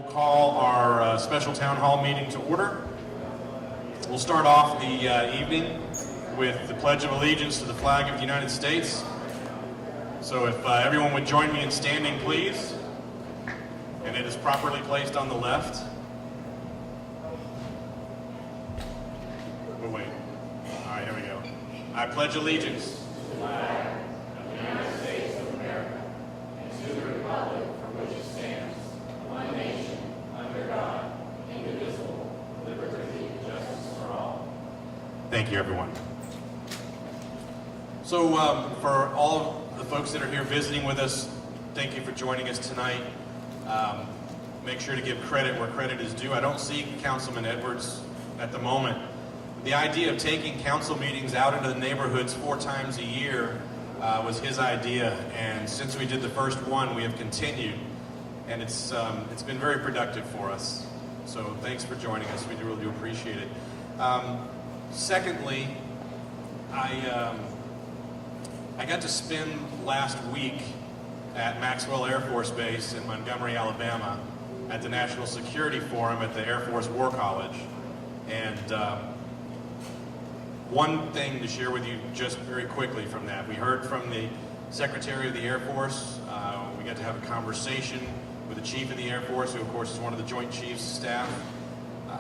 We'll call our special town hall meeting to order. We'll start off the evening with the Pledge of Allegiance to the flag of the United States. So if everyone would join me in standing, please. And it is properly placed on the left. Oh, wait. All right, here we go. I pledge allegiance to the flag of the United States of America and to the republic for which it stands, one nation, under God, indivisible, with liberty and justice for all. Thank you, everyone. So for all of the folks that are here visiting with us, thank you for joining us tonight. Make sure to give credit where credit is due. I don't see Councilman Edwards at the moment. The idea of taking council meetings out into the neighborhoods 4 times a year was his idea, and since we did the first one, we have continued, and it's been very productive for us. So thanks for joining us. We really do appreciate it. Secondly, I got to spend last week at Maxwell Air Force Base in Montgomery, Alabama, at the National Security Forum at the Air Force War College. And one thing to share with you just very quickly from that. We heard from the Secretary of the Air Force. We got to have a conversation with the Chief of the Air Force, who of course is one of the Joint Chiefs staff.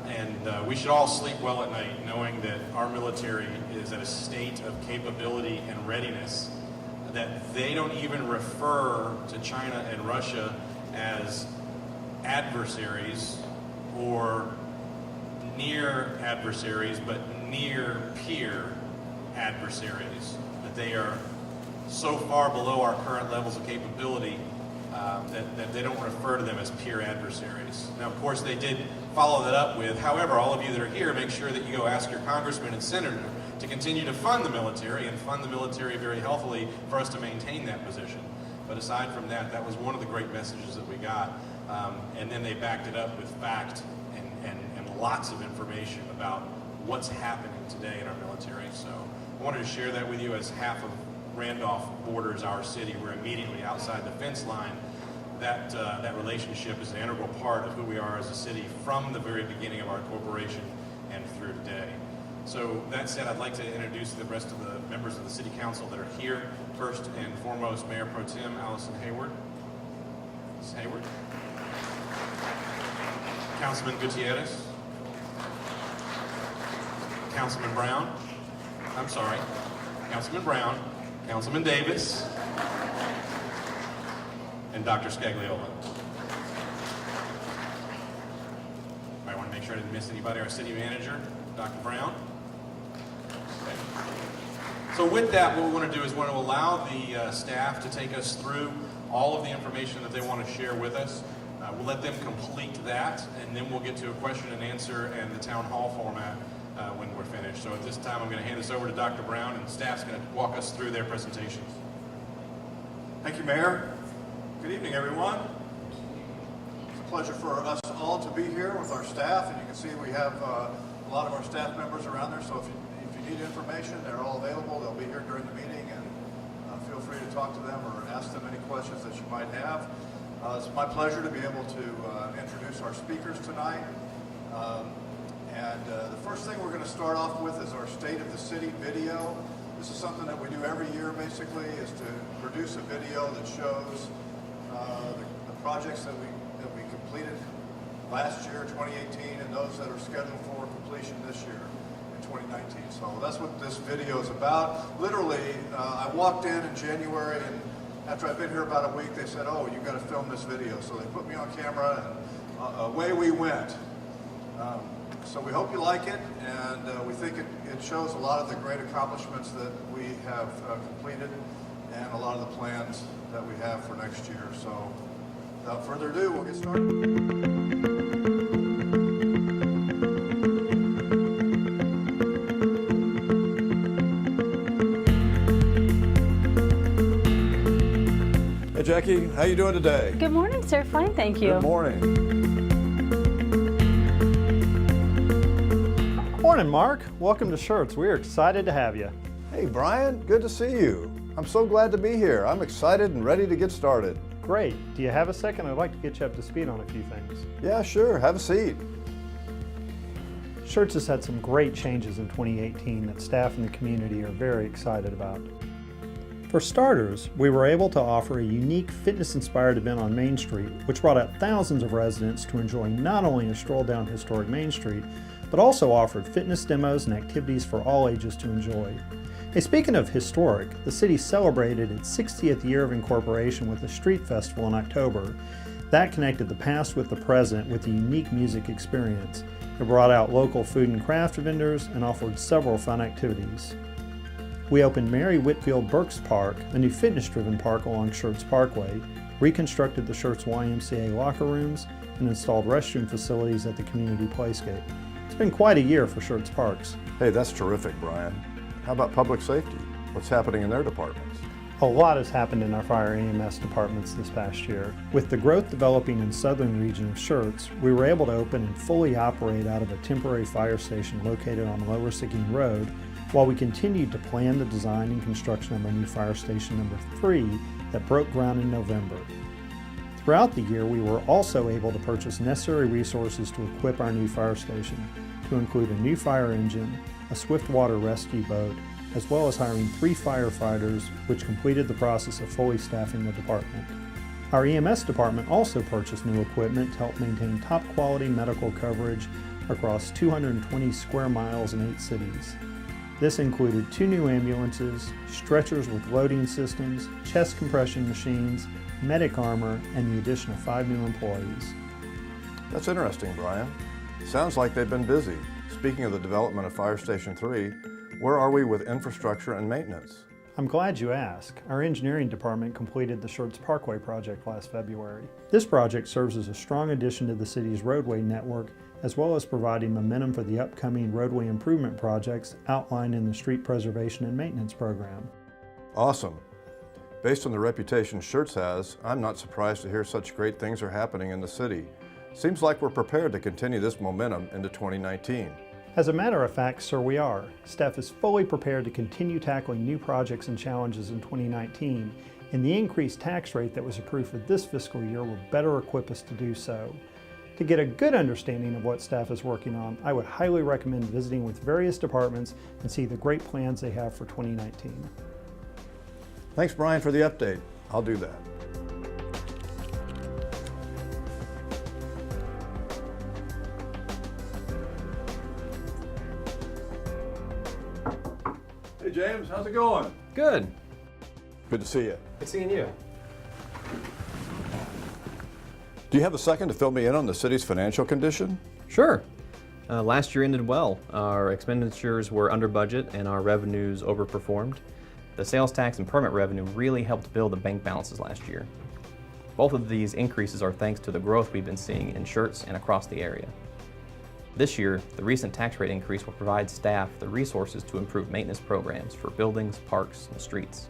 And we should all sleep well at night knowing that our military is at a state of capability and readiness that they don't even refer to China and Russia as adversaries or near adversaries, but near peer adversaries. That they are so far below our current levels of capability that they don't refer to them as peer adversaries. Now, of course, they did follow that up with, however, all of you that are here, make sure that you go ask your congressman and senator to continue to fund the military and fund the military very healthily for us to maintain that position. But aside from that, that was one of the great messages that we got. And then they backed it up with fact and lots of information about what's happening today in our military. So I wanted to share that with you. As half of Randolph borders our city, we're immediately outside the fence line. That relationship is an integral part of who we are as a city from the very beginning of our corporation and through today. So that said, I'd like to introduce the rest of the members of the City Council that are here. First and foremost, Mayor Pro Tem Allison Hayward. Ms. Hayward. Councilman Gutierrez. Councilman Brown. I'm sorry. Councilman Brown. Councilman Davis. And Dr. Scagliola. I want to make sure I didn't miss anybody. Our City Manager, Dr. Brown. Okay. So with that, what we want to do is we want to allow the staff to take us through all of the information that they want to share with us. We'll let them complete that, and then we'll get to a question and answer and the town hall format when we're finished. So at this time, I'm going to hand this over to Dr. Brown, and the staff's going to walk us through their presentations. Thank you, Mayor. Good evening, everyone. It's a pleasure for us all to be here with our staff, and you can see we have a lot of our staff members around there, so if you need information, they're all available. They'll be here during the meeting, and feel free to talk to them or ask them any questions that you might have. It's my pleasure to be able to introduce our speakers tonight. The first thing we're going to start off with is our State of the City video. This is something that we do every year, basically, is to produce a video that shows the projects that we completed last year, 2018, and those that are scheduled for completion this year in 2019. So that's what this video is about. Literally, I walked in January, and after I've been here about a week, they said, "Oh, you've got to film this video." So they put me on camera, and away we went. So we hope you like it, and we think it shows a lot of the great accomplishments that we have completed and a lot of the plans that we have for next year. So without further ado, we'll get started. Hey Jackie, how you doing today? Good morning, sir. Fine, thank you. Good morning. Morning, Mark. Welcome to Shirts. We are excited to have you. Hey Brian, good to see you. I'm so glad to be here. I'm excited and ready to get started. great. Do you have a second? I'd like to get you up to speed on a few things. Yeah, sure. Have a seat. Schertz has had some great changes in 2018 that staff and the community are very excited about. For starters, we were able to offer a unique fitness-inspired event on Main Street, which brought out thousands of residents to enjoy not only a stroll down historic Main Street, but also offered fitness demos and activities for all ages to enjoy. Hey, speaking of historic, the city celebrated its 60th year of incorporation with a street festival in October. That connected the past with the present with a unique music experience. It brought out local food and craft vendors and offered several fun activities. We opened Mary Whitfield Burks Park, a new fitness-driven park along Schertz Parkway, reconstructed the Schertz YMCA locker rooms, and installed restroom facilities at the community playscape. It's been quite a year for Schertz Parks. Hey, that's terrific, Brian. How about public safety? What's happening in their departments? A lot has happened in our fire EMS departments this past year. With the growth developing in southern region of Schertz, we were able to open and fully operate out of a temporary fire station located on Lower Seguin Road, while we continued to plan the design and construction of our new fire station number 3 that broke ground in November. Throughout the year, we were also able to purchase necessary resources to equip our new fire station, to include a new fire engine, a swift water rescue boat, as well as hiring 3 firefighters, which completed the process of fully staffing the department. Our EMS department also purchased new equipment to help maintain top quality medical coverage across 220 square miles in 8 cities. This included 2 new ambulances, stretchers with loading systems, chest compression machines, medic armor, and the addition of 5 new employees. That's interesting, Brian. Sounds like they've been busy. Speaking of the development of Fire Station 3, where are we with infrastructure and maintenance? I'm glad you asked. Our engineering department completed the Schertz Parkway project last February. This project serves as a strong addition to the city's roadway network, as well as providing momentum for the upcoming roadway improvement projects outlined in the Street Preservation and Maintenance Program. Awesome. Based on the reputation Schertz has, I'm not surprised to hear such great things are happening in the city. Seems like we're prepared to continue this momentum into 2019. As a matter of fact, sir, we are. Staff is fully prepared to continue tackling new projects and challenges in 2019, and the increased tax rate that was approved for this fiscal year will better equip us to do so. To get a good understanding of what staff is working on, I would highly recommend visiting with various departments and see the great plans they have for 2019. Thanks, Brian, for the update. I'll do that. Hey, James, how's it going? Good. Good to see you. Good seeing you. Do you have a second to fill me in on the city's financial condition? Sure. Last year ended well. Our expenditures were under budget and our revenues overperformed. The sales tax and permit revenue really helped build the bank balances last year. Both of these increases are thanks to the growth we've been seeing in Schertz and across the area. This year, the recent tax rate increase will provide staff the resources to improve maintenance programs for buildings, parks, and streets.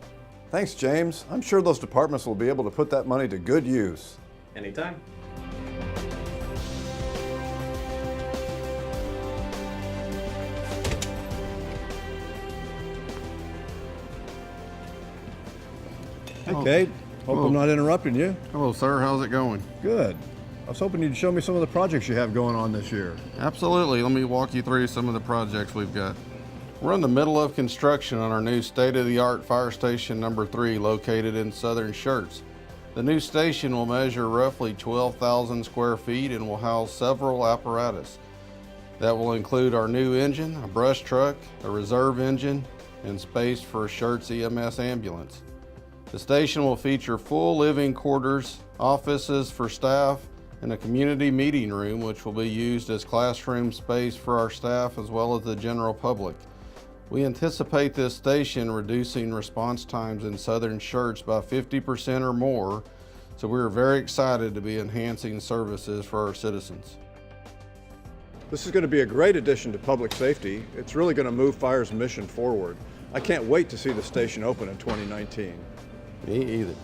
Thanks, James. I'm sure those departments will be able to put that money to good use. Anytime. Hey, Kate. Hope I'm not interrupting you. Hello, sir. How's it going? Good. I was hoping you'd show me some of the projects you have going on this year. Absolutely. Let me walk you through some of the projects we've got. We're in the middle of construction on our new state-of-the-art fire station number 3 located in southern Schertz. The new station will measure roughly 12,000 square feet and will house several apparatus. That will include our new engine, a brush truck, a reserve engine, and space for a Schertz EMS ambulance. The station will feature full living quarters, offices for staff, and a community meeting room which will be used as classroom space for our staff as well as the general public. We anticipate this station reducing response times in southern Schertz by 50% or more, so we're very excited to be enhancing services for our citizens. This is going to be a great addition to public safety. It's really going to move fire's mission forward. I can't wait to see the station open in 2019. Me either.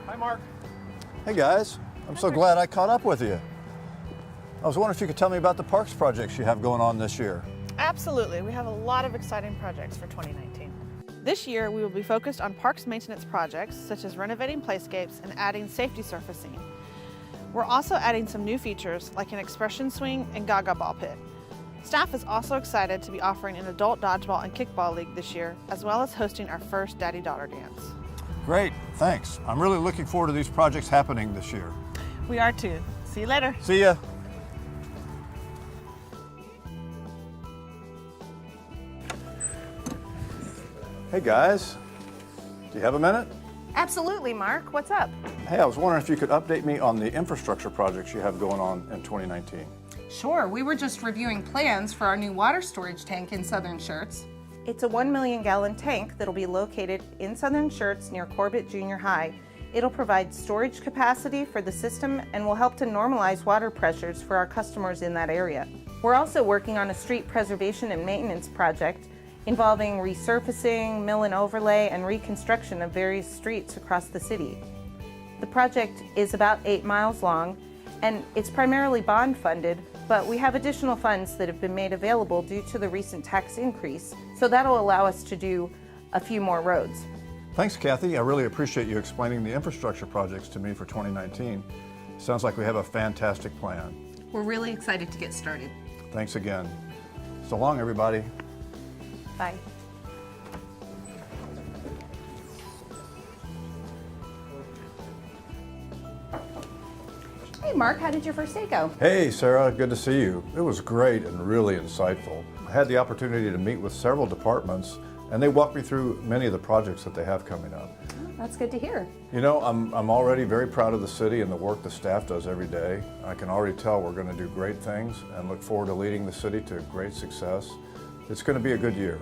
Hi, Mark. Hey guys, I'm so glad I caught up with you. I was wondering if you could tell me about the parks projects you have going on this year. Absolutely. We have a lot of exciting projects for 2019. This year, we will be focused on parks maintenance projects such as renovating playscapes and adding safety surfacing. We're also adding some new features like an expression swing and gaga ball pit. Staff is also excited to be offering an adult dodgeball and kickball league this year, as well as hosting our first daddy-daughter dance. Great, thanks. I'm really looking forward to these projects happening this year. We are too. See you later. See ya. Hey guys, do you have a minute? Absolutely, Mark. What's up? Hey, I was wondering if you could update me on the infrastructure projects you have going on in 2019. Sure. We were just reviewing plans for our new water storage tank in Southern Shirts. It's a 1 million gallon tank that'll be located in Southern Shirts near Corbett Junior High. It'll provide storage capacity for the system and will help to normalize water pressures for our customers in that area. We're also working on a street preservation and maintenance project involving resurfacing, mill and overlay, and reconstruction of various streets across the city. The project is about 8 miles long, and it's primarily bond funded, but we have additional funds that have been made available due to the recent tax increase, so that'll allow us to do a few more roads. Thanks, Kathy. I really appreciate you explaining the infrastructure projects to me for 2019. Sounds like we have a fantastic plan. We're really excited to get started. Thanks again. So long, everybody. Bye. Hey, Mark, how did your first day go? Hey, Sarah, good to see you. It was great and really insightful. I had the opportunity to meet with several departments, and they walked me through many of the projects that they have coming up. That's good to hear. You know, I'm already very proud of the city and the work the staff does every day. I can already tell we're going to do great things and look forward to leading the city to great success. It's going to be a good year.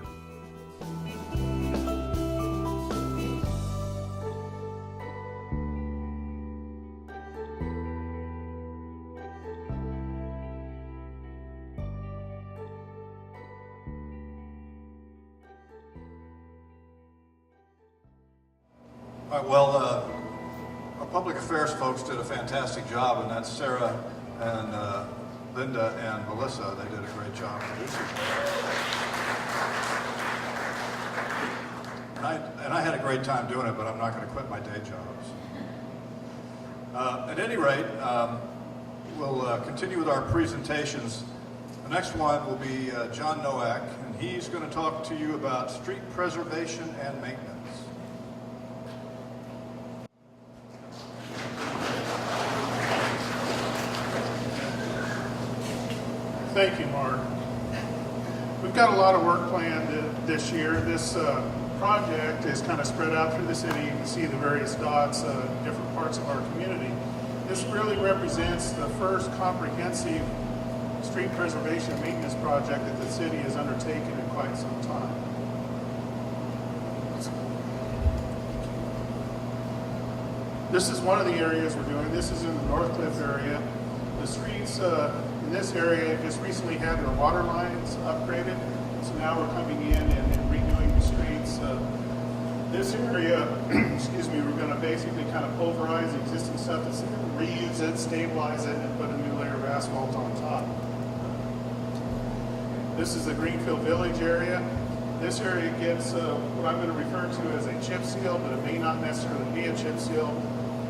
All right, well, our public affairs folks did a fantastic job, and that's Sarah and Linda and Melissa. They did a great job producing it. And I had a great time doing it, but I'm not going to quit my day jobs. At any rate, we'll continue with our presentations. The next one will be John Nowak, and he's going to talk to you about street preservation and maintenance. Thank you, Mark. We've got a lot of work planned this year. This project is kind of spread out through the city. You can see the various dots, different parts of our community. This really represents the first comprehensive street preservation and maintenance project that the city has undertaken in quite some time. This is one of the areas we're doing. This is in the North Cliff area. The streets in this area just recently had their water lines upgraded, so now we're coming in and redoing the streets. This area, excuse me, we're going to basically kind of pulverize the existing stuff, reuse it, stabilize it, and put a new layer of asphalt on top. This is the Greenfield Village area. This area gets what I'm going to refer to as a chip seal, but it may not necessarily be a chip seal.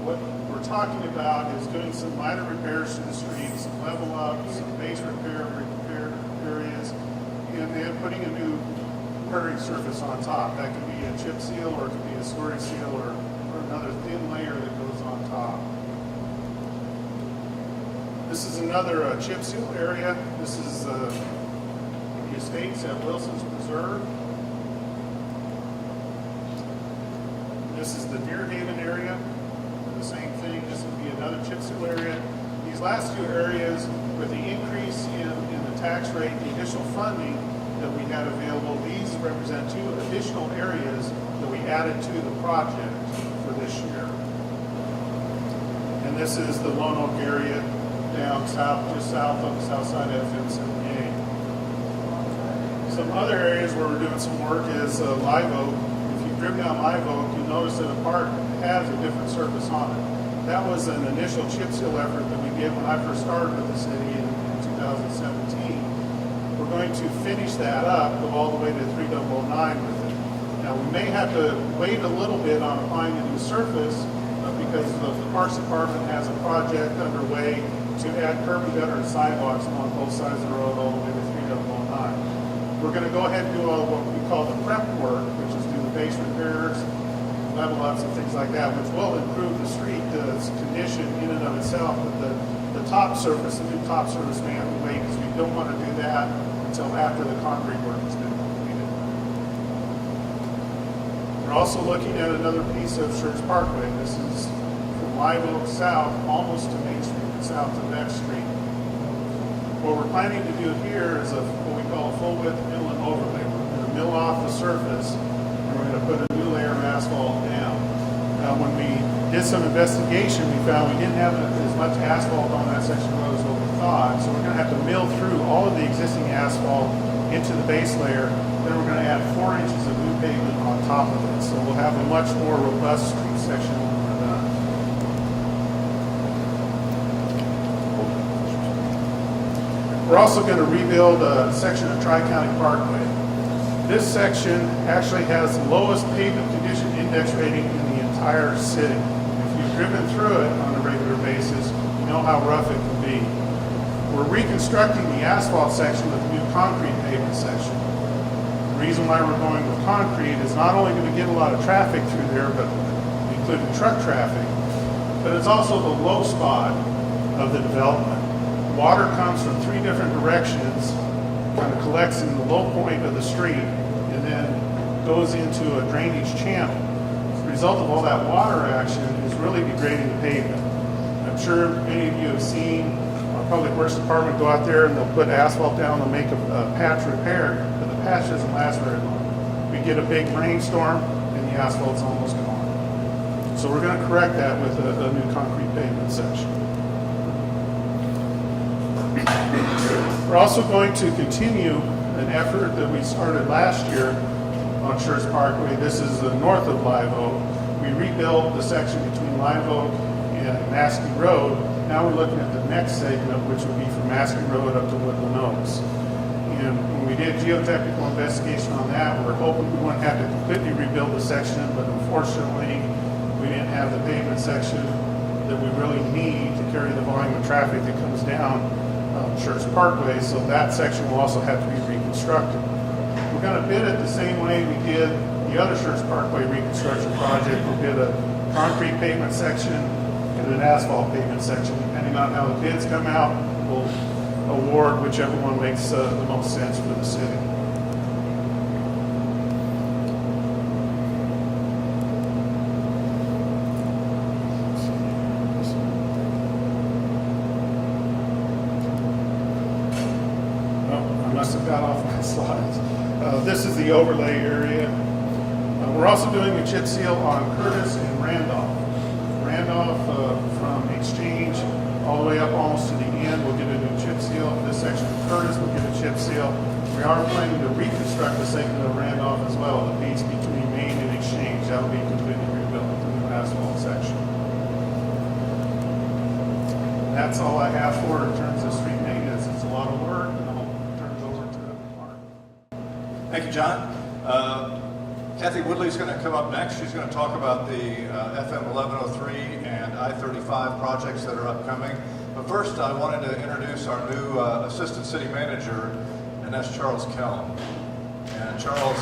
What we're talking about is doing some minor repairs to the streets, some level up, some base repair areas, and then putting a new curving surface on top. That could be a chip seal, or it could be a slurry seal, or another thin layer that goes on top. This is another chip seal area. This is the estates at Wilson's Preserve. This is the Deer Haven area. The same thing, this would be another chip seal area. These last two areas, with the increase in the tax rate, the additional funding that we had available, these represent two additional areas that we added to the project for this year. And this is the Lone Oak area down south, just south of the south side of FM78. Some other areas where we're doing some work is Live Oak. If you drive down Live Oak, you'll notice that a part has a different surface on it. That was an initial chip seal effort that we did when I first started with the city in 2017. We're going to finish that up, go all the way to 3009 with it. Now Now, we may have to wait a little bit on applying a new surface because the Parks Department has a project underway to add curb and gutter and sidewalks along both sides of the road all the way to 3009. We're going to go ahead and do all what we call the prep work, which is do the base repairs, level ups and things like that, which will improve the street, its condition in and of itself. But the top surface, the new top surface may have to wait because we don't want to do that until after the concrete work has been completed. We're also looking at another piece of Schertz Parkway. This is from Live Oak South, almost to Main Street, and south to Beck Street. What we're planning to do here is what we call a full width mill and overlay. We're going to mill off the surface and we're going to put a new layer of asphalt down. Now, when we did some investigation, we found we didn't have as much asphalt on that section of road as what we thought. So we're going to have to mill through all of the existing asphalt into the base layer. Then we're going to add 4 inches of new pavement on top of it. So we'll have a much more robust street section when we're done. We're also going to rebuild a section of Tri-County Parkway. This section actually has the lowest pavement condition index rating in the entire city. If you've driven through it on a regular basis, you know how rough it can be. We're reconstructing the asphalt section with a new concrete pavement section. The reason why we're going with concrete is not only going to get a lot of traffic through there, but including truck traffic, but it's also the low spot of the development. Water comes from 3 different directions, kind of collects in the low point of the street, and then goes into a drainage channel. As a result of all that water action is really degrading the pavement. I'm sure many of you have seen our Public Works Department go out there and they'll put asphalt down, they'll make a patch repair, but the patch doesn't last very long. We get a big rainstorm and the asphalt's almost gone. So we're going to correct that with a new concrete pavement section. We're also going to continue an effort that we started last year on Schertz Parkway. This is the north of Live Oak. We rebuilt the section between Live Oak and Maskey Road. Now we're looking at the next segment, which would be from Maskey Road up to Woodland Oaks. And when we did geotechnical investigation on that, we were hoping we wouldn't have to completely rebuild the section, but unfortunately, we didn't have the pavement section that we really need to carry the volume of traffic that comes down Schertz Parkway, so that section will also have to be reconstructed. We're going to bid it the same way we did the other Schertz Parkway reconstruction project. We'll bid a concrete pavement section and an asphalt pavement section. Depending on how the bids come out, we'll award whichever one makes the most sense for the city. Got off my slides. This is the overlay area. We're also doing a chip seal on Curtis and Randolph. Randolph from Exchange all the way up almost to the end, we'll get a new chip seal. This section of Curtis will get a chip seal. We are planning to reconstruct the segment of Randolph as well, the piece between Main and Exchange. That will be completely rebuilt with the new asphalt section. That's all I have for in terms of street maintenance. It's a lot of work. Thank you, John. Kathy Woodley's going to come up next. She's going to talk about the FM 1103 and I-35 projects that are upcoming. But first, I wanted to introduce our new Assistant City Manager, and that's Charles Kellum. And Charles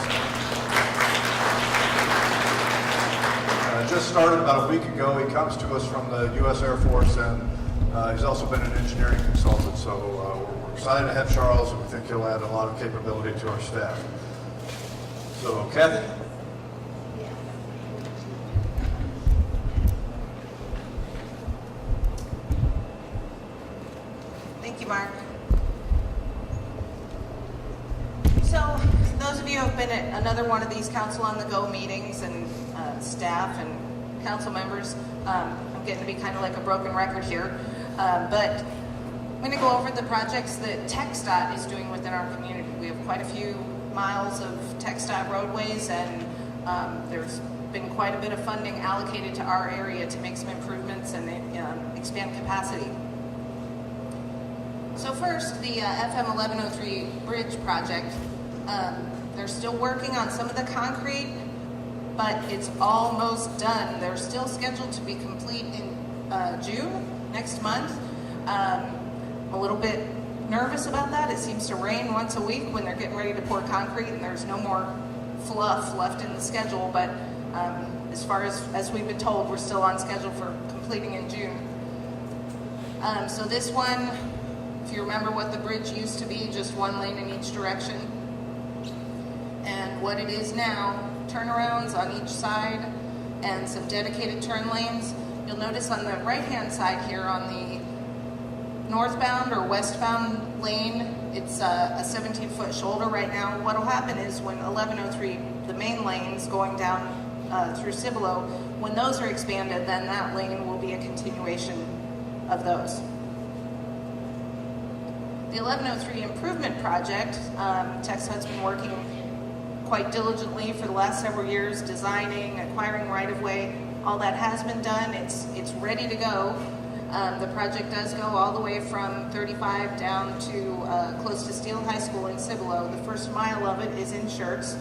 just started about a week ago. He comes to us from the U.S. Air Force, and he's also been an engineering consultant. So we're excited to have Charles, and we think he'll add a lot of capability to our staff. So, Kathy? Thank you, Mark. So, those of you who have been at another one of these Council on the Go meetings and staff and council members, I'm getting to be kind of like a broken record here, but I'm going to go over the projects that TxDOT is doing within our community. We have quite a few miles of TxDOT roadways, and there's been quite a bit of funding allocated to our area to make some improvements and expand capacity. So first, the FM 1103 bridge project. They're still working on some of the concrete. but it's almost done. They're still scheduled to be complete in June, next month. I'm a little bit nervous about that. It seems to rain once a week when they're getting ready to pour concrete and there's no more fluff left in the schedule, but as far as we've been told, we're still on schedule for completing in June. So this one, if you remember what the bridge used to be, just one lane in each direction. And what it is now, turnarounds on each side and some dedicated turn lanes. You'll notice on the right-hand side here on the northbound or westbound lane, it's a 17-foot shoulder right now. What'll happen is when 1103, the main lanes going down through Cibolo, when those are expanded, then that lane will be a continuation of those. The 1103 improvement project, TxDOT's been working quite diligently for the last several years, designing, acquiring right-of-way. All that has been done. It's ready to go. The project does go all the way from 35 down to close to Steele High School in Cibolo. The first mile of it is in Schertz.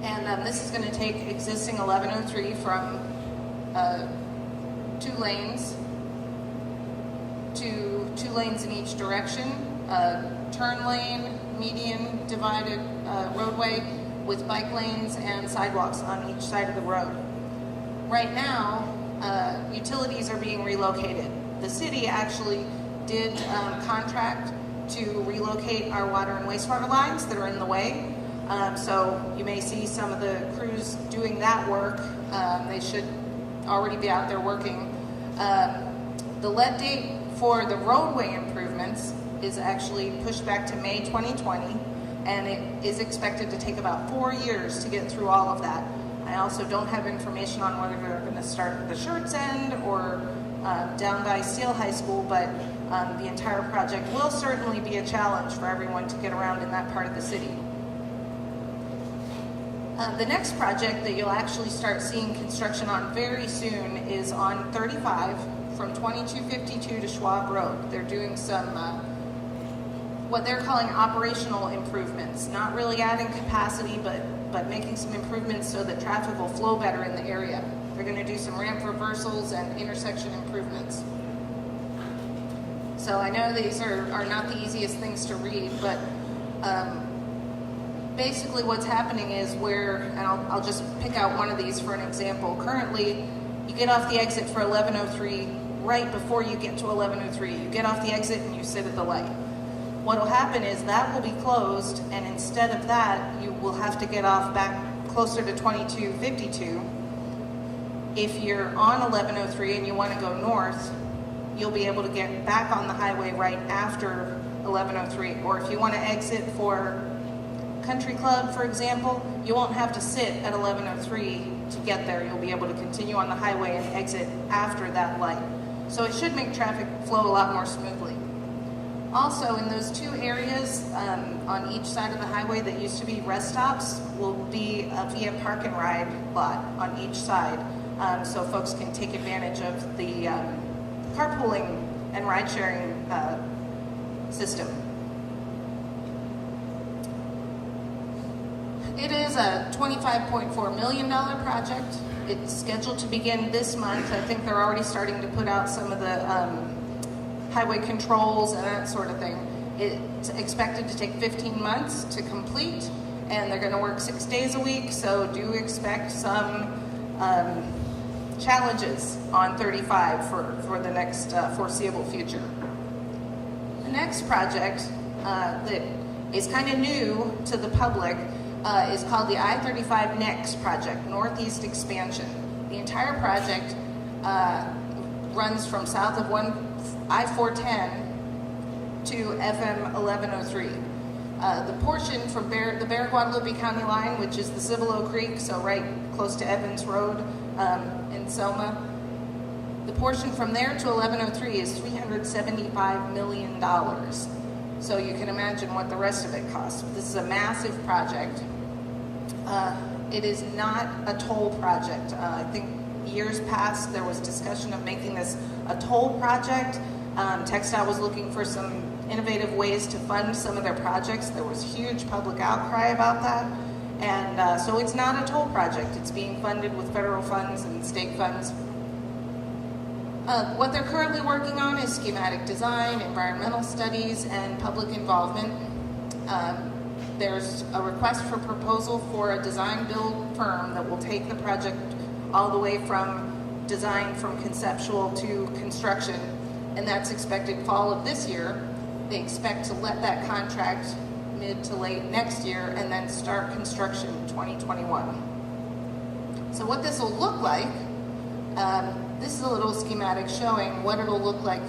And this is going to take existing 1103 from 2 lanes to 2 lanes in each direction, turn lane, median divided roadway with bike lanes and sidewalks on each side of the road. Right now, utilities are being relocated. The city actually did contract to relocate our water and wastewater lines that are in the way. So you may see some of the crews doing that work. They should already be out there working. The lead date for the roadway improvements is actually pushed back to May 2020, and it is expected to take about 4 years to get through all of that. I also don't have information on whether they're going to start at the Schertz end or down by Steele High School, but the entire project will certainly be a challenge for everyone to get around in that part of the city. The next project that you'll actually start seeing construction on very soon is on 35 from 2252 to Schwab Road. They're doing some what they're calling operational improvements, not really adding capacity, but making some improvements so that traffic will flow better in the area. They're going to do some ramp reversals and intersection improvements. So I know these are not the easiest things to read, but basically what's happening is and I'll just pick out one of these for an example. Currently, you get off the exit for 1103 right before you get to 1103. You get off the exit and you sit at the light. What will happen is that will be closed, and instead of that, you will have to get off back closer to 2252. If you're on 1103 and you want to go north, you'll be able to get back on the highway right after 1103. Or if you want to exit for Country Club, for example, you won't have to sit at 1103 to get there. You'll be able to continue on the highway and exit after that light. So it should make traffic flow a lot more smoothly. Also, in those 2 areas on each side of the highway that used to be rest stops will be a via park and ride lot on each side, so folks can take advantage of the carpooling and ride sharing system. It is a $25.4 million project. It's scheduled to begin this month. I think they're already starting to put out some of the highway controls and that sort of thing. It's expected to take 15 months to complete, and they're going to work 6 days a week, so do expect some challenges on 35 for the next foreseeable future. The next project that is kind of new to the public is called the I-35 NEX project, Northeast Expansion. The entire project runs from south of I-410 to FM 1103. The portion from the Bexar-Guadalupe County line, which is the Cibolo Creek, so right close to Evans Road in Selma, the portion from there to 1103 is $375 million. So you can imagine what the rest of it costs. This is a massive project. It is not a toll project. I think years past there was discussion of making this a toll project. TxDOT was looking for some innovative ways to fund some of their projects. There was huge public outcry about that, And so it's not a toll project. It's being funded with federal funds and state funds. What they're currently working on is schematic design, environmental studies, and public involvement. There's a request for proposal for a design-build firm that will take the project all the way from design from conceptual to construction, and that's expected fall of this year. They expect to let that contract mid to late next year and then start construction in 2021. So what this will look like, this is a little schematic showing what it'll look like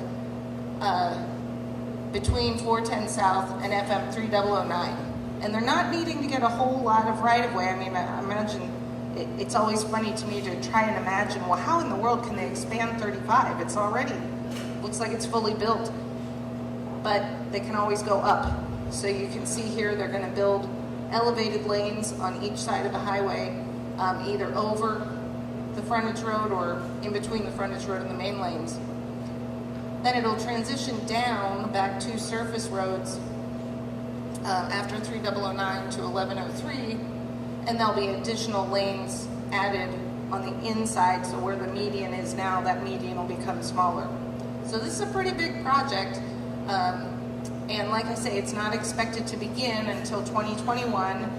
between 410 South and FM 3009. And they're not needing to get a whole lot of right-of-way. I mean, I imagine, it's always funny to me to try and imagine, well, how in the world can they expand 35? It's already, looks like it's fully built. But they can always go up. So you can see here they're going to build elevated lanes on each side of the highway, either over the frontage road or in between the frontage road and the main lanes. Then it'll transition down back to surface roads after 3009 to 1103, and there'll be additional lanes added on the inside, so where the median is now, that median will become smaller. So this is a pretty big project, and like I say, it's not expected to begin until 2021.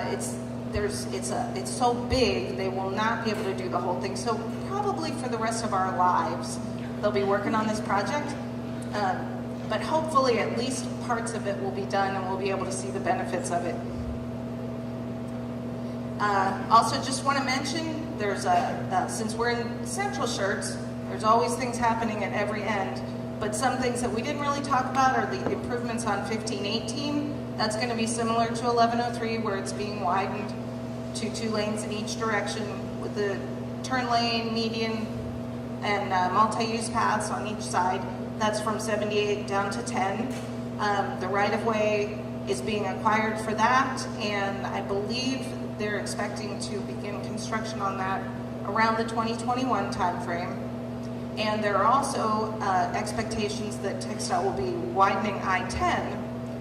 It's so big, they will not be able to do the whole thing. So probably for the rest of our lives, they'll be working on this project. But hopefully at least parts of it will be done and we'll be able to see the benefits of it. Also just want to mention, there's since we're in Central Schertz, there's always things happening at every end, but some things that we didn't really talk about are the improvements on 1518. That's going to be similar to 1103, where it's being widened to 2 lanes in each direction with the turn lane, median, and multi-use paths on each side. That's from 78 down to 10. The right-of-way is being acquired for that, and I believe they're expecting to begin construction on that around the 2021 timeframe. And there are also expectations that TxDOT will be widening I-10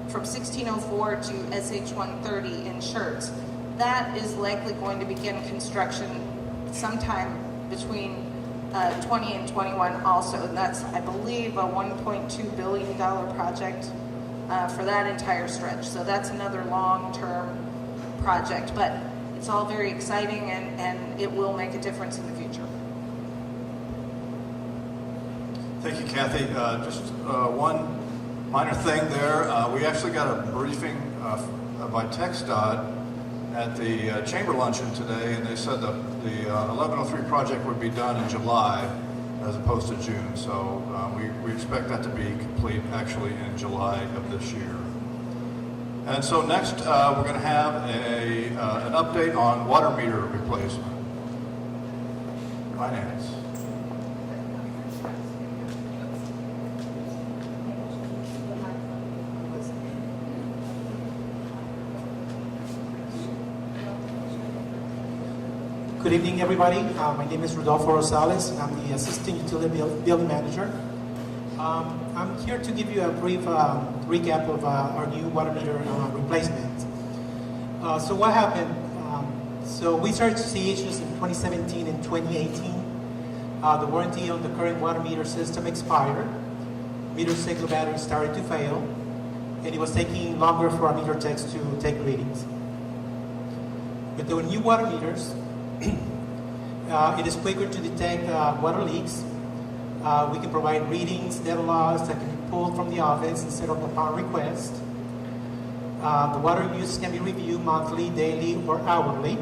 from 1604 to SH-130 in Schertz. That is likely going to begin construction sometime between 20 and 21 also, and that's, I believe, a $1.2 billion project for that entire stretch. So that's another long-term project, but it's all very exciting and it will make a difference in the future. Thank you, Kathy. Just one minor thing there. We actually got a briefing by TxDOT at the chamber luncheon today, and they said that the 1103 project would be done in July as opposed to June. So we expect that to be complete actually in July of this year. And so next we're going to have an update on water meter replacement. Finance. Good evening, everybody. My name is Rodolfo Rosales. I'm the Assistant Utility Billing Manager. I'm here to give you a brief recap of our new water meter replacement. So what happened? So we started to see issues in 2017 and 2018. The warranty on the current water meter system expired. Meter cycle batteries started to fail, and it was taking longer for our meter techs to take readings. With the new water meters, it is quicker to detect water leaks. We can provide readings, data logs that can be pulled from the office instead of upon request. The water use can be reviewed monthly, daily, or hourly.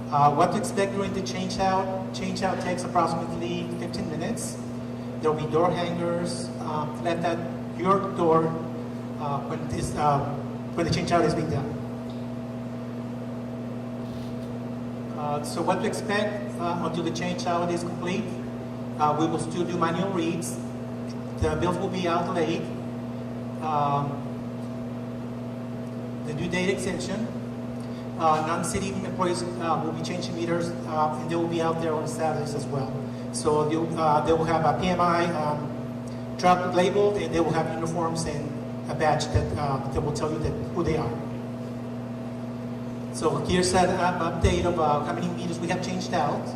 What to expect during the change out? Change out takes approximately 15 minutes. There will be door hangers left at your door when the change out is being done. So what to expect until the change out is complete? We will still do manual reads. The bills will be out late. The due date extension. Non-city employees will be changing meters, and they will be out there on Saturdays as well. So they will have a PMI truck labeled, and they will have uniforms and a badge that will tell you who they are. So here's an update of how many meters we have changed out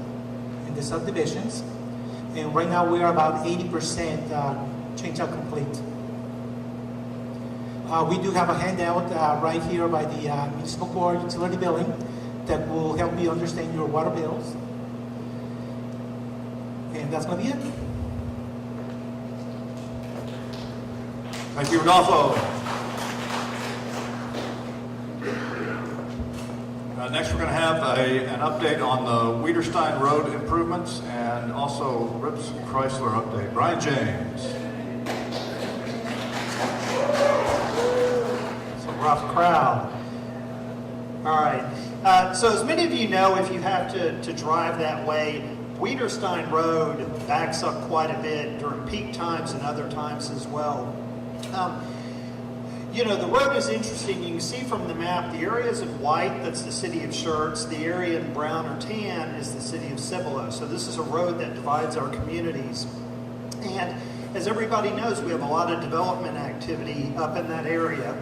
in the subdivisions. And right now we are about 80% change out complete. We do have a handout right here by the municipal court utility billing that will help you understand your water bills. And that's going to be it. Thank you, Rodolfo. Next, we're going to have an update on the Wiederstein Road improvements and also Rips Chrysler update. Brian James. It's a rough crowd. All right. So as many of you know, if you have to drive that way, Wiederstein Road backs up quite a bit during peak times and other times as well. You know, the road is interesting. You can see from the map, the areas in white, that's the city of Schertz. The area in brown or tan is the city of Cibolo. So this is a road that divides our communities. And as everybody knows, we have a lot of development activity up in that area.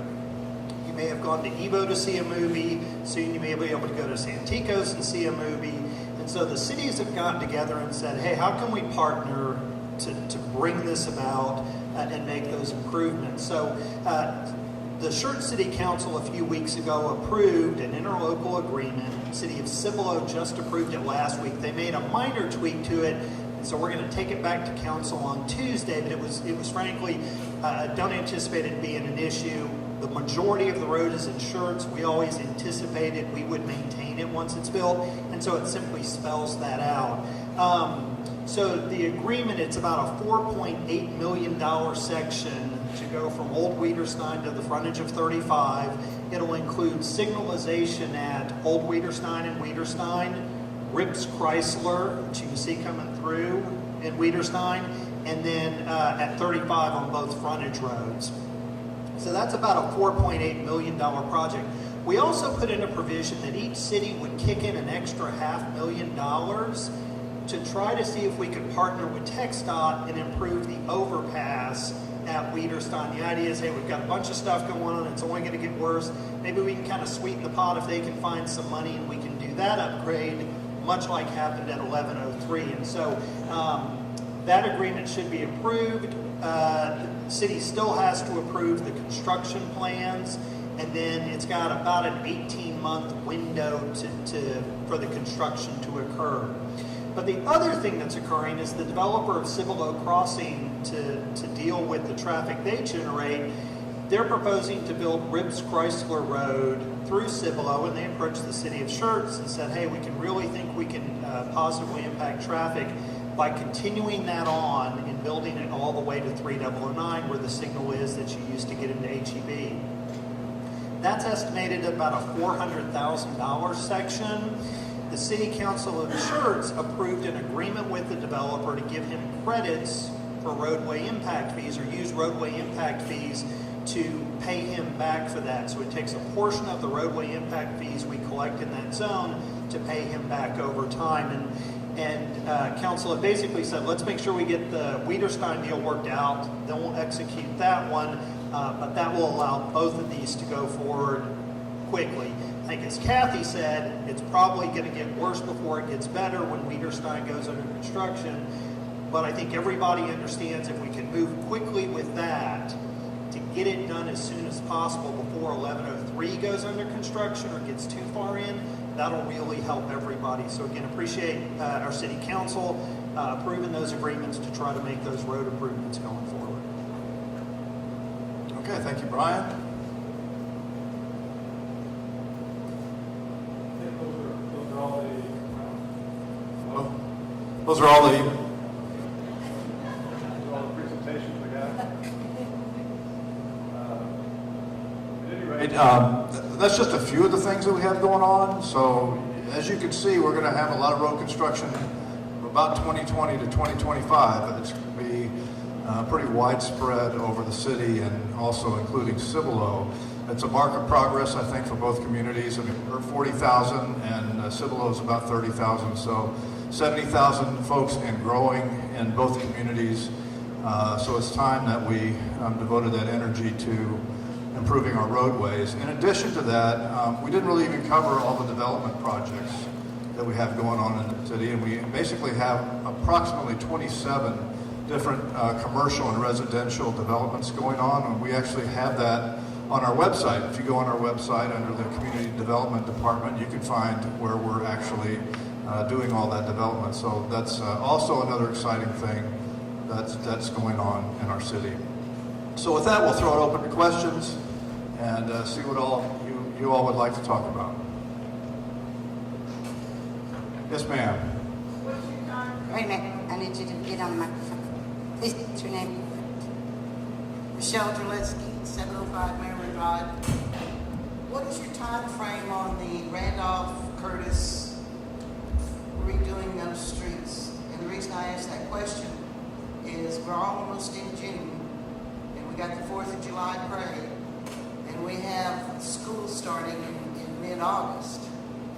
You may have gone to Evo to see a movie. Soon you may be able to go to Santikos and see a movie. And so the cities have gotten together and said, hey, how can we partner to bring this about and make those improvements? So the Schertz City Council a few weeks ago approved an interlocal agreement. The city of Cibolo just approved it last week. They made a minor tweak to it, and so we're going to take it back to council on Tuesday, but it was frankly, don't anticipate it being an issue. The majority of the road is in Schertz. We always anticipated we would maintain it once it's built, and so it simply spells that out. So the agreement, it's about a $4.8 million section to go from Old Wiederstein to the frontage of 35. It'll include signalization at Old Wiederstein and Wiederstein, Rips Chrysler, which you can see coming through in Wiederstein, and then at 35 on both frontage roads. So that's about a $4.8 million project. We also put in a provision that each city would kick in an extra $500,000 to try to see if we could partner with TxDOT and improve the overpass at Wiederstein. The idea is, hey, we've got a bunch of stuff going on, it's only going to get worse. Maybe we can kind of sweeten the pot if they can find some money and we can do that upgrade, much like happened at 1103. And so that agreement should be approved. The city still has to approve the construction plans, and then it's got about an 18-month window for the construction to occur. But the other thing that's occurring is the developer of Cibolo Crossing, to deal with the traffic they generate, they're proposing to build Rips Chrysler Road through Cibolo, and they approached the city of Schertz and said, hey, we can really think we can positively impact traffic by continuing that on and building it all the way to 3009 where the signal is that you used to get into HEB. That's estimated at about a $400,000 section. The City Council of Schertz approved an agreement with the developer to give him credits for roadway impact fees, or use roadway impact fees to pay him back for that. So it takes a portion of the roadway impact fees we collect in that zone to pay him back over time. And council have basically said, let's make sure we get the Wiederstein deal worked out, then we'll execute that one, but that will allow both of these to go forward quickly. I think as Kathy said, it's probably going to get worse before it gets better when Wiederstein goes under construction, but I think everybody understands if we can move quickly with that to get it done as soon as possible before 1103 goes under construction or gets too far in, that'll really help everybody. So again, appreciate our city council approving those agreements to try to make those road improvements going forward. Okay, thank you, Brian. Those are all the presentations we got. At any rate, that's just a few of the things that we have going on. So as you can see, we're going to have a lot of road construction from about 2020 to 2025. It's going to be pretty widespread over the city and also including Cibolo. It's a mark of progress, I think, for both communities. I mean, we're 40,000 and Cibolo is about 30,000. So 70,000 folks and growing in both communities. So it's time that we devoted that energy to improving our roadways. In addition to that, we didn't really even cover all the development projects that we have going on in the city, and we basically have approximately 27 different commercial and residential developments going on, and we actually have that on our website. If you go on our website under the Community Development Department, you can find where we're actually doing all that development. So that's also another exciting thing that's going on in our city. So with that, we'll throw it open to questions and see what all you all would like to talk about. Yes, ma'am. Wait a minute, I need you to get on the microphone. Please state your name. Michelle Dreletsky, 705 Maryland Drive. What is your time frame on the Randolph Curtis redoing those streets? And the reason I ask that question is we're almost in June, and we got the 4th of July parade, and we have school starting in mid-August.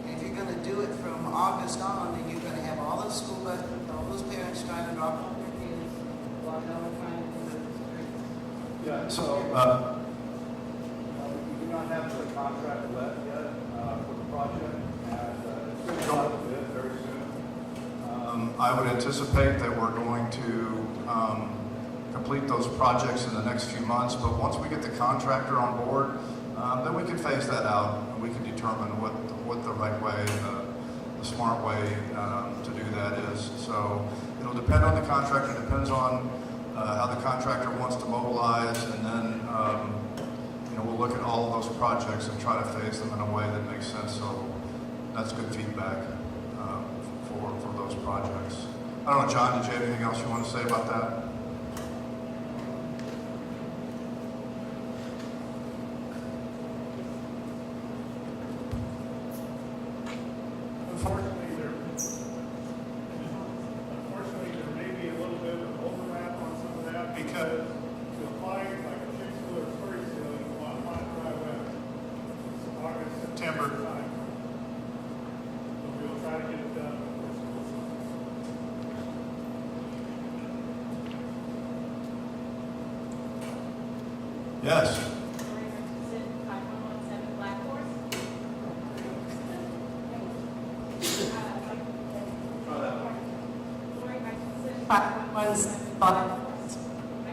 And if you're going to do it from August on, then you're going to have all those school buses, all those parents trying to drop off their kids, while they're trying to do the streets. Yeah, so we do not have the contract left yet for the project, and it's going to go out to bid very soon. I would anticipate that we're going to complete those projects in the next few months, but once we get the contractor on board, then we can phase that out, and we can determine what the right way, the smart way to do that is. So it'll depend on the contractor, depends on how the contractor wants to mobilize, and then we'll look at all of those projects and try to phase them in a way that makes sense. So that's good feedback for those projects. I don't know, John, did you have anything else you want to say about that? Unfortunately, there may be a little bit of overlap on some of that because to apply like a chip seal or spray seal, you want to dry weather. It's August, September time. So we'll try to get it done before school starts. Yes.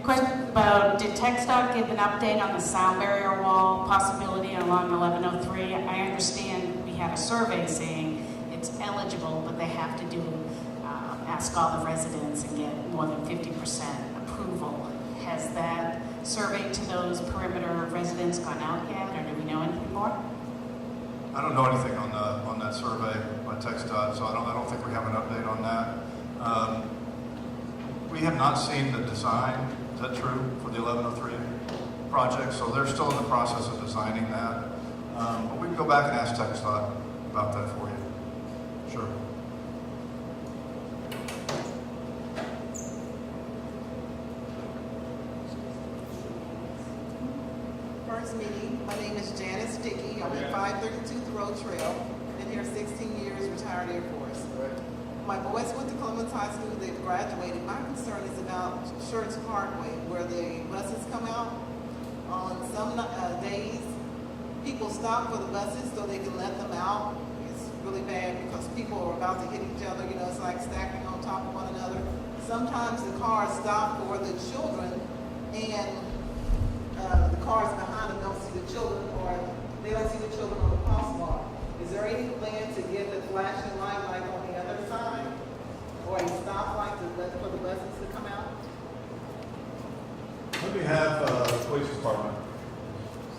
Question about, did TxDOT give an update on the sound barrier wall possibility along 1103? I understand we had a survey saying it's eligible, but they have to ask all the residents and get more than 50% approval. Has that survey to those perimeter residents gone out yet, or do we know anything more? I don't know anything on that survey by TxDOT, so I don't think we have an update on that. We have not seen the design, is that true, for the 1103 project? So they're still in the process of designing that. But we can go back and ask TxDOT about that for you. Sure. First meeting, my name is Janice Dickey. I'm at 532 Thoreau Trail. Been here 16 years, retired Air Force. My boys went to Clemens High School. They've graduated. My concern is about Schertz Parkway, where the buses come out. On some days, people stop for the buses so they can let them out. It's really bad because people are about to hit each other. It's like stacking on top of one another. Sometimes the cars stop for the children, and the cars behind them don't see the children, or they don't see the children on the crosswalk. Is there any plan to get the flashing light like on the other side, or a stoplight for the buses to come out? Let me have the police department.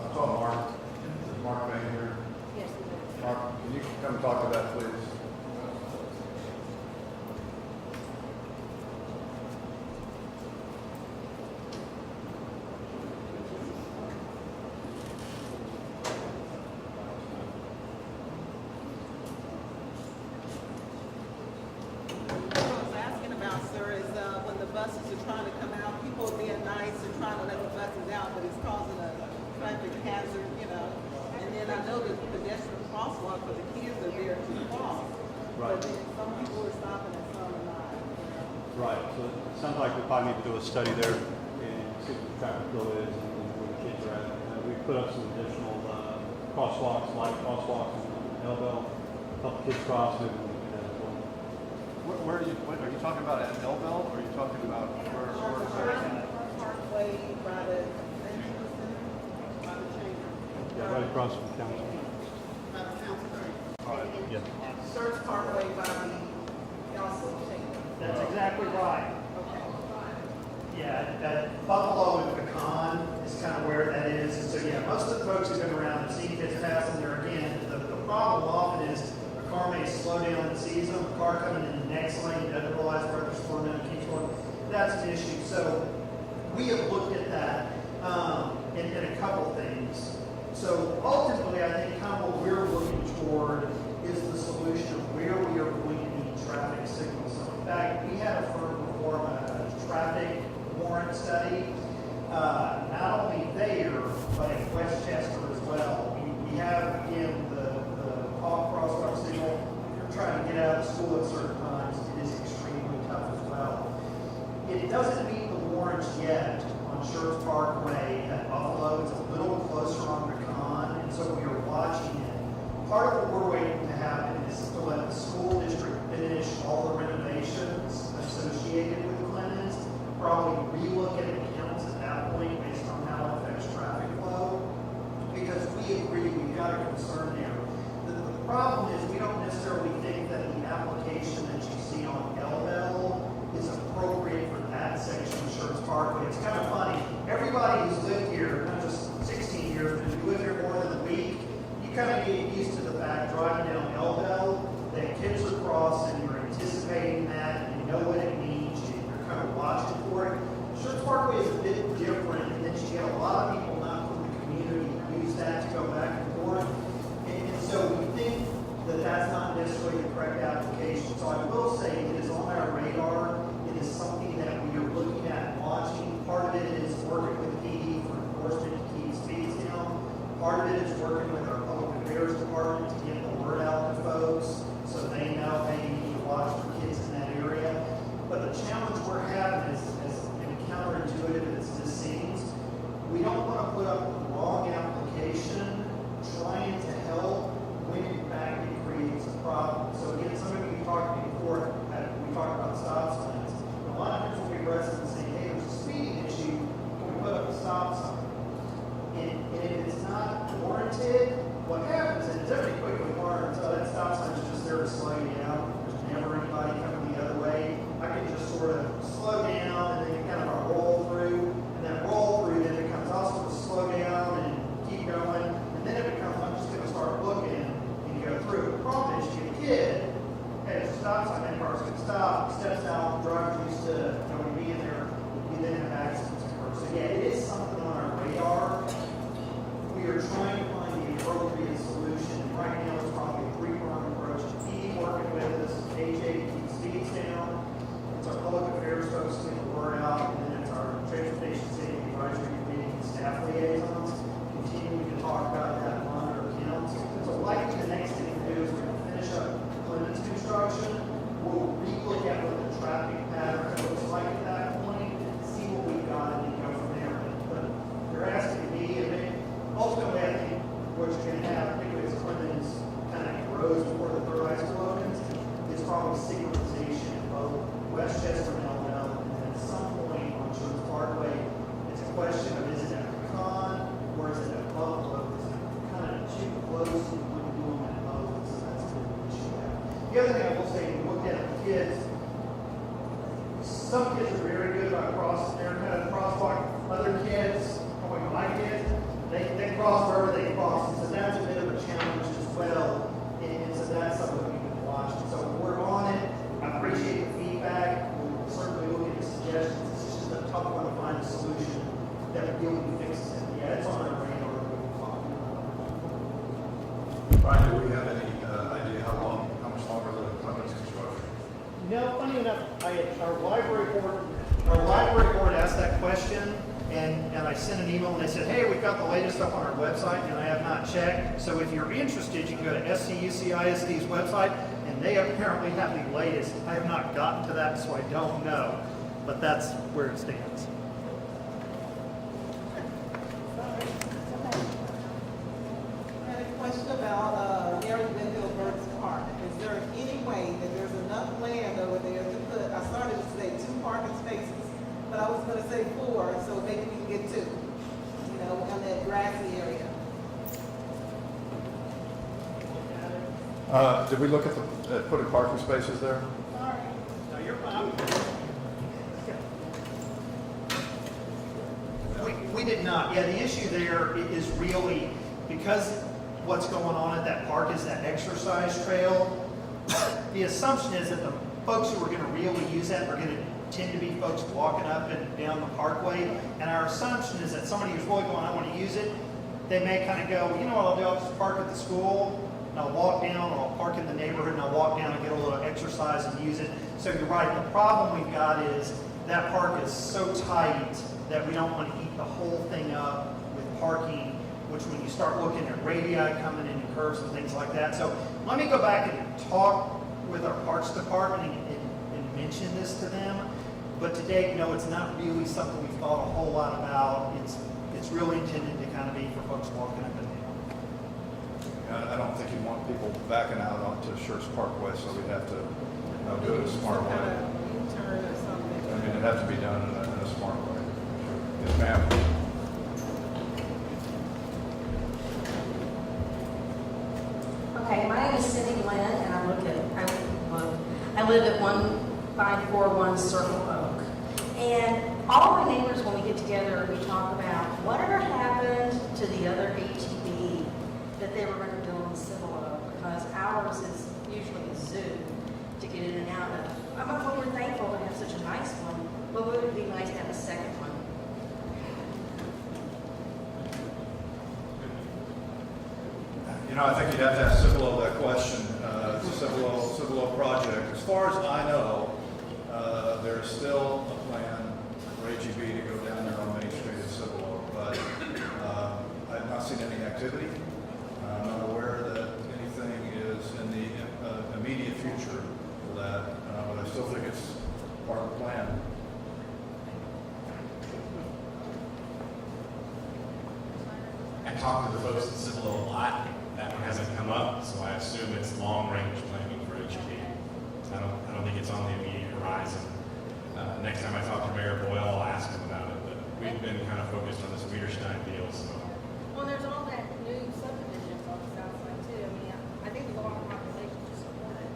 I saw Mark. Is Mark back here? Yes. Mark, can you come talk to that, please? Buses are trying to come out, people are being nice and trying to let the buses out, but it's causing a traffic hazard, And then I know the pedestrian crosswalk for the kids are there to cross. Right. But then some people are stopping and some are not. Right. So it sounds like we probably need to do a study there and see what the traffic flow is and where the kids are at. put up some additional crosswalks, light crosswalks in Elbel, help the kids cross, maybe we can do that as well. Where are you talking about at Elbel, or are you talking about where? Parkway by the Yeah, right across from the council. All right. Yeah. Church Parkway by the also chamber. That's exactly right. Yeah, Buffalo and Pecan is kind of where that is. And so, yeah, most of the folks who've been around have seen kids passing there again. The problem often is a car may slow down and sees them, a car coming in the next lane doesn't realize where they're slowing down and keeps going. That's an issue. So we have looked at that in a couple things. So ultimately, I think kind of what we're looking toward is the solution of where we are going to need traffic signals. So in fact, we had a firm perform a traffic warrant study, not only there, but in Westchester as well. We have, again, the crosswalk signal. If you're trying to get out of school at certain times, it is extremely tough as well. It doesn't meet the warrants yet on Schertz Parkway at Buffalo. It's a little closer on Pecan, and so we are watching it. Part of what we're waiting to happen is to let the school district finish all the renovations associated with Clemens, probably relook at accounts at that point based on how it affects traffic flow, because we agree we've got a concern there. The problem is we don't necessarily think that the application that you see on Elbel is appropriate for that section of Schertz Parkway. It's kind of funny. Everybody who's lived here, not just 16 years, but if you live here more than a week, you kind of get used to the fact driving down Elbel that kids are crossing, you're anticipating that, and you know what it means, you're kind of watching for it. Schertz Parkway is a bit different, and then you get a lot of people not from the community who use that to go back and forth. And so we think that that's not necessarily the correct application. So I will say it is on our radar. It is something that we are looking at and watching. Part of it is working with PD for enforcement to keep speeds down. Part of it is working with our public affairs department to get the word out to folks so they know, hey, you need to watch for kids in that area. But the challenge we're having is, as counterintuitive as this seems, we don't want to put up the wrong application trying to help when in fact it creates a problem. So again, some of you talked to me before, we talked about stop signs. A lot of times we'll be residents saying, hey, there's a speeding issue, can we put up a stop sign? And if it's not warranted, what happens is everybody quickly learns, oh, that stop sign is just there to slow you down. There's never anybody coming the other way. I can just sort of slow down and then you kind of roll through, and that roll through then becomes also to slow down and keep going, and then it becomes, I'm just going to start looking and go through. The problem is you get a kid, hey, there's a stop sign, that car's going to stop, steps out, the driver's used to being there, you then have accidents occur. So yeah, it is something on our radar. We are trying to find the appropriate solution, and right now it's probably a three-pronged approach. PD working with us, AJ to keep speeds down, it's our public affairs folks to get the word out, and then it's our transportation safety advisory committee and staff liaisons continuing to talk about that and monitor accounts. So likely the next thing we'll do is we're going to finish up Clemens construction. We'll relook at what the traffic pattern looks like at that point, see what we've got, and then go from there. But you're asking me, I mean, ultimately I think what you're going to have, particularly as Clemens kind of grows before the third high school opens, is probably signalization in both Westchester and Elmdale, and then at some point on Schertz Parkway, it's a question of is it at Pecan or is it at Buffalo? Is it kind of too close to when you do them at both? So that's the issue there. The other thing I will say, when you look at the kids, some kids are very good about crossing their kind of crosswalk. Other kids, like my kids, they cross wherever they cross. And so that's a bit of a challenge as well. And so that's something we can watch. So we're on it. I appreciate the feedback. We'll certainly look at the suggestions. It's just a tough one to find a solution that really fixes it. Yeah, it's on our radar. Brian, do we have any idea how much longer the Clemens construction? No, funny enough, our library board asked that question, and I sent an email and they said, hey, we've got the latest stuff on our website, and I have not checked. So if you're interested, you can go to SCUCISD's website, and they apparently have the latest. I have not gotten to that, so I don't know, but that's where it stands. Did we look at putting parking spaces there? No, you're fine. We did not. Yeah, the issue there is really because what's going on at that park is that exercise trail. The assumption is that the folks who are going to really use that are going to tend to be folks walking up and down the parkway. And our assumption is that somebody who's really going, I want to use it, they may kind of go, you know what I'll do, I'll just park at the school, and I'll walk down, or I'll park in the neighborhood, and I'll walk down and get a little exercise and use it. So you're right, the problem we've got is that park is so tight that we don't want to eat the whole thing up with parking, which when you start looking at radii coming in and curves and things like that. So let me go back and talk with our parks department and mention this to them. But to date, no, it's not really something we've thought a whole lot about. It's really intended to kind of be for folks walking up and down. I don't think you'd want people backing out onto Schertz Parkway, so we'd have to do it a smart way. U-turn or something. I mean, it'd have to be done in a smart way. Yes, ma'am. Okay, my name is Cindy Glenn, and I live at 1541 Circle Oak. And all my neighbors, when we get together, we talk about whatever happened to the other ATV that they were going to build in Civil Oak, because ours is usually a zoo to get in and out of. We're thankful to have such a nice one, but would it be nice to have a second one? You know, I think you'd have to ask Cibolo that question. It's a Cibolo project. As far as I know, there's still a plan for HEB to go down there on Main Street at Cibolo, but I've not seen any activity. I'm not aware that anything is in the immediate future for that, but I still think it's part of the plan. I talked to the folks at Cibolo a lot. That one hasn't come up, so I assume it's long-range planning for HEB. I don't think it's on the immediate horizon. Next time I talk to Mayor Boyle, I'll ask him about it, but we've been kind of focused on this Wiederstein deal, so. Well, there's all that new subdivision on the south side too. I mean, I think there's a lot of population to support it.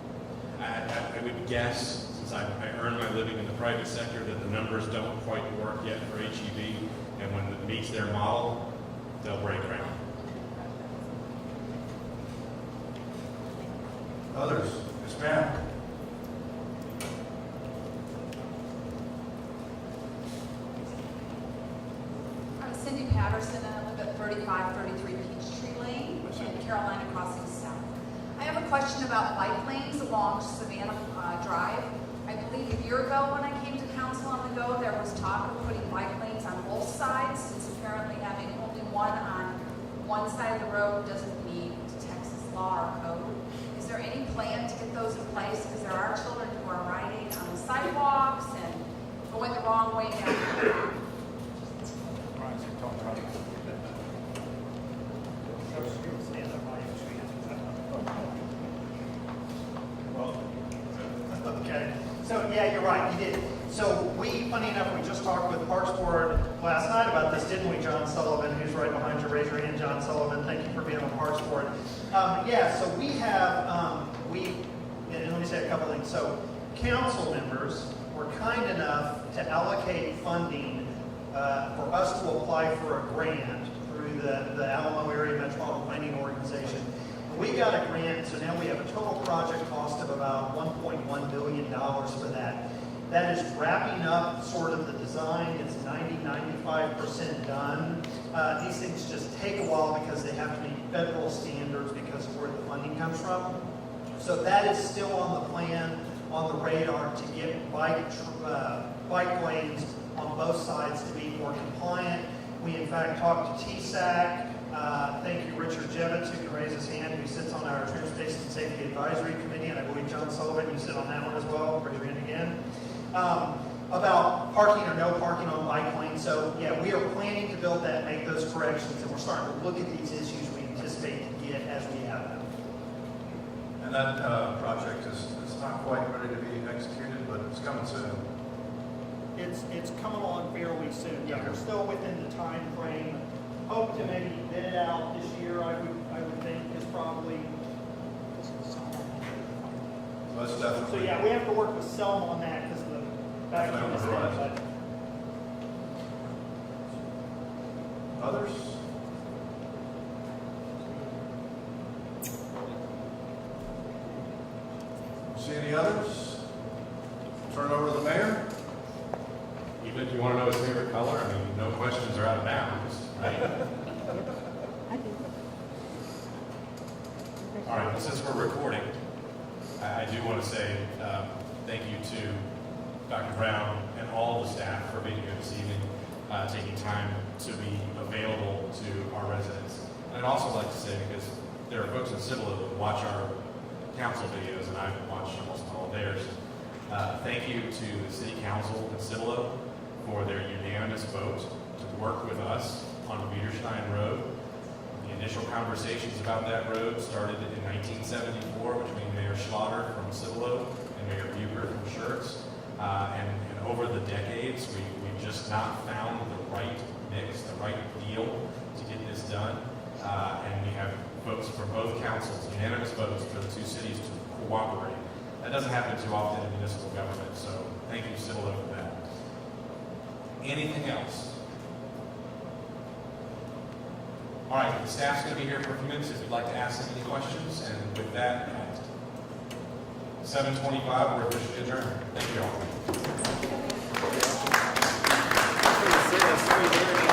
I would guess, since I earn my living in the private sector, that the numbers don't quite work yet for HEB, and when it meets their model, they'll break ground. Others? Yes, ma'am. I'm Cindy Patterson, and I live at 3533 Peachtree Lane in Carolina Crossing South. I have a question about bike lanes along Savannah Drive. I believe a year ago when I came to council on the go, there was talk of putting bike lanes on both sides, since apparently having only one on one side of the road doesn't meet Texas law or code. Is there any plan to get those in place? Because there are children who are riding on the sidewalks and going the wrong way down the path. Okay, so yeah, you're right, you did. So funny enough, we just talked with Parks Board last night about this, didn't we, John Sullivan, who's right behind you, raise your hand, John Sullivan, thank you for being on Parks Board. Yeah, so we have, and let me say a couple things. So council members were kind enough to allocate funding for us to apply for a grant through the Alamo Area Metropolitan Planning Organization. We got a grant, so now we have a total project cost of about $1.1 billion for that. That is wrapping up sort of the design. It's 90–95% done. These things just take a while because they have to meet federal standards because of where the funding comes from. So that is still on the plan, on the radar to get bike lanes on both sides to be more compliant. We in fact talked to TSAC. Thank you, Richard Jevitz, who can raise his hand, who sits on our Transportation Safety Advisory Committee, and I believe John Sullivan, you sit on that one as well. Raise your hand again. About parking or no parking on bike lanes. So yeah, we are planning to build that, make those corrections, and we're starting to look at these issues we anticipate to get as we have them. And that project is not quite ready to be executed, but it's coming soon. It's coming along fairly soon. Yeah, we're still within the time frame. Hope to maybe bid it out this year. I would think is probably So that's definitely. So yeah, we have to work with Selma on that because the back Definitely end is on the there, horizon. Others? See any others? Turn it over to the mayor. Even if you want to know his favorite color, I mean, no questions are out of bounds, right? All right, well, since we're recording, I do want to say thank you to Dr. Brown and all the staff for being here this evening, taking time to be available to our residents. And I'd also like to say, because there are folks in Cibolo that watch our council videos, and I've watched almost all of theirs, thank you to the City Council in Cibolo for their unanimous vote to work with us on Wiederstein Road. The initial conversations about that road started in 1974 between Mayor Schlatter from Cibolo and Mayor Bucher from Schertz. And over the decades, we've just not found the right mix, the right deal to get this done. And we have votes from both councils, unanimous votes for the two cities to cooperate. That doesn't happen too often in municipal government, so thank you, Cibolo, for that. Anything else? All right, the staff's going to be here for a few minutes if you'd like to ask them any questions. And with that, at 7:25, we're officially adjourned. Thank you all.